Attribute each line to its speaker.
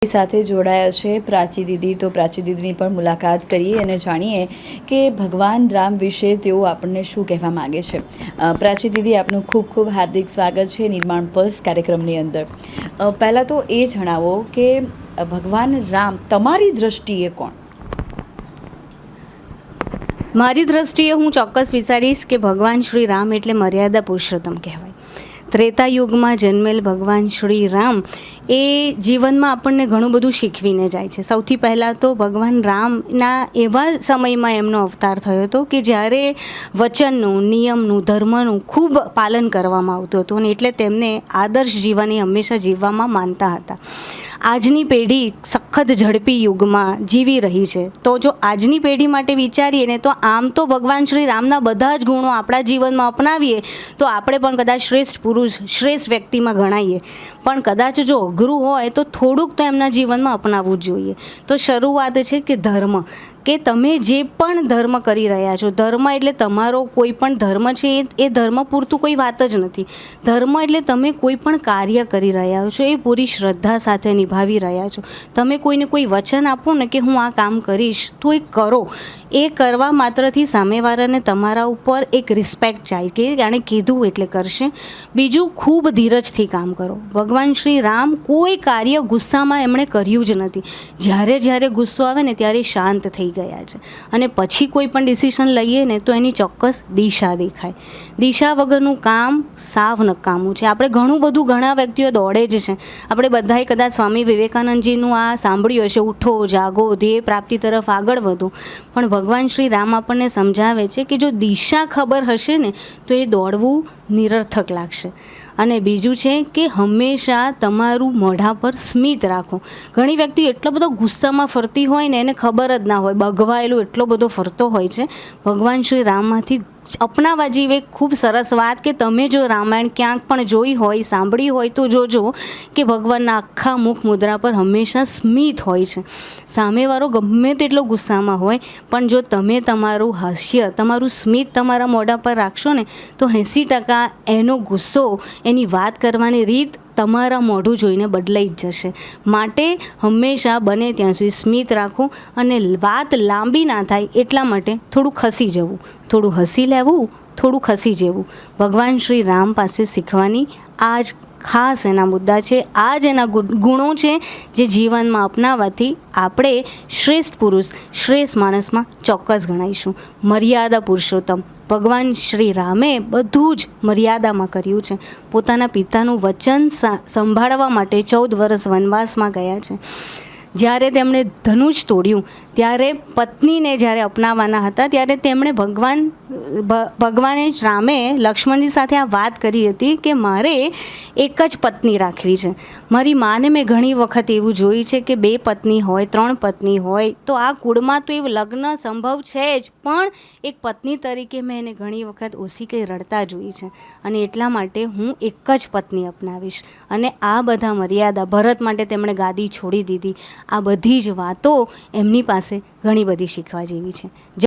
Speaker 1: સાથે જોડાયા છે પ્રાચી દીદી। તો પ્રાચી દીદીની પણ મુલાકાત કરીએ અને જાણીએ કે ભગવાન રામ વિશે તેઓ આપણને શું કહેવા માગે છે। પ્રાચી દીદી, આપનું ખૂબ ખૂબ હાર્દિક સ્વાગત છે નિર્માણ પલ્સ કાર્યક્રમની અંદર। પહેલાં તો એ જણાવો કે ભગવાન રામ તમારી દૃષ્ટિએ કોણ?
Speaker 2: મારી દૃષ્ટિએ હું ચોક્કસ વિચારીશ કે ભગવાન શ્રી રામ એટલે મર્યાદા પુરુષોત્તમ કહેવાય। ત્રેતા યુગમાં જન્મેલ ભગવાન શ્રી રામ એ જીવનમાં આપણને ઘણું બધું શીખવીને જાય છે। સૌથી પહેલાં તો ભગવાન રામના એવા સમયમાં એમનો અવતાર થયો હતો કે જ્યારે વચનનું, નિયમનું, ધર્મનું ખૂબ પાલન કરવામાં આવતું હતું અને એટલે તેમને આદર્શ જીવન હંમેશા જીવવામાં માનતા હતા। આજની પેઢી સખત ઝડપી યુગમાં જીવી રહી છે, તો જો આજની પેઢી માટે વિચારીએ ને તો આમ તો ભગવાન શ્રી રામના બધા જ ગુણો આપણા જીવનમાં અપનાવીએ તો આપણે પણ કદાચ શ્રેષ્ઠ પુરુષ, શ્રેષ્ઠ વ્યક્તિમાં ગણાઈએ, પણ કદાચ જો અઘરું હોય તો થોડુંક તો એમના જીવનમાં અપનાવવું જ જોઈએ। તો શરૂઆત છે કે ધર્મ, કે તમે જે પણ ધર્મ કરી રહ્યા છો, ધર્મ એટલે તમારો કોઈ પણ ધર્મ છે એ ધર્મ પૂરતું કોઈ વાત જ નથી। ધર્મ એટલે તમે કોઈ પણ કાર્ય કરી રહ્યા છો એ પૂરી શ્રદ્ધા સાથે નિભાવી રહ્યા છો। તમે કોઈને કોઈ વચન આપો ને કે હું આ કામ કરીશ તો એ કરો, એ કરવા માત્રથી સામેવાળાને તમારા ઉપર એક રિસ્પેક્ટ જાય કે જાણે કીધું એટલે કરશે। બીજું, ખૂબ ધીરજથી કામ કરો। ભગવાન શ્રી રામ કોઈ કાર્ય ગુસ્સામાં એમણે કર્યું જ નથી। જ્યારે જ્યારે ગુસ્સો આવે ને ત્યારે શાંત થઈ ગયા છે અને પછી કોઈ પણ ડિસિઝન લઈએ ને તો એની ચોક્કસ દિશા દેખાય। દિશા વગરનું કામ સાવ નકામું છે। આપણે ઘણું બધું, ઘણા વ્યક્તિઓ દોડે જ છે। આપણે બધાએ કદાચ સ્વામી વિવેકાનંદજીનું આ સાંભળ્યું હશે, ઉઠો, જાગો, ધ્યેય પ્રાપ્તિ તરફ આગળ વધો, પણ ભગવાન શ્રી રામ આપણને સમજાવે છે કે જો દિશા ખબર હશે ને તો એ દોડવું નિરર્થક લાગશે। અને બીજું છે કે હંમેશા તમારું મોઢા પર સ્મિત રાખો। ઘણી વ્યક્તિ એટલો બધો ગુસ્સામાં ફરતી હોય ને એને ખબર જ ના હોય, બગવાયેલો એટલો બધો ફરતો હોય છે। ભગવાન શ્રી રામમાંથી અપનાવવા જેવી એક ખૂબ સરસ વાત કે તમે જો રામાયણ ક્યાંક પણ જોઈ હોય, સાંભળી હોય તો જોજો કે ભગવાનના આખા મુખ મુદ્રા પર હંમેશા સ્મિત હોય છે। સામેવાળો ગમે તેટલો ગુસ્સામાં હોય પણ જો તમે તમારું હાસ્ય, તમારું સ્મિત તમારા મોઢા પર રાખશો ને તો 80% એનો ગુસ્સો, એની વાત કરવાની રીત તમારા મોઢું જોઈને બદલાઈ જ જશે। માટે હંમેશા બને ત્યાં સુધી સ્મિત રાખો અને વાત લાંબી ના થાય એટલા માટે થોડું ખસી જવું, થોડું હસી લેવું, થોડું ખસી જવું ભગવાન શ્રી રામ પાસે શીખવાની આ જ ખાસ એના મુદ્દા છે। આ જ એના ગુણો છે જે જીવનમાં અપનાવવાથી આપણે શ્રેષ્ઠ પુરુષ, શ્રેષ્ઠ માણસમાં ચોક્કસ ગણાઈશું। મર્યાદા પુરુષોત્તમ ભગવાન શ્રી રામે બધું જ મર્યાદામાં કર્યું છે। પોતાના પિતાનું વચન સંભાળવા માટે 14 વર્ષ વનવાસમાં ગયા છે। જ્યારે તેમણે ધનુષ તોડ્યું ત્યારે પત્નીને જ્યારે અપનાવવાના હતા ત્યારે તેમણે ભગવાને રામે લક્ષ્મણજી સાથે આ વાત કરી હતી કે મારે એક જ પત્ની રાખવી છે। મારી માને મેં ઘણી વખત એવું જોયું છે કે 2 પત્ની હોય, 3 પત્ની હોય તો આ કુળમાં તો એવું લગ્ન સંભવ છે જ, પણ એક પત્ની તરીકે મેં એને ઘણી વખત ઓછી કંઈ રડતા જોઈ છે અને એટલા માટે હું એક જ પત્ની અપનાવીશ। અને આ બધા મર્યાદા, ભરત માટે તેમણે ગાદી છોડી દીધી। આ બધી જ વાતો એમની પાસે ઘણી બધી શીખવા જેવી છે।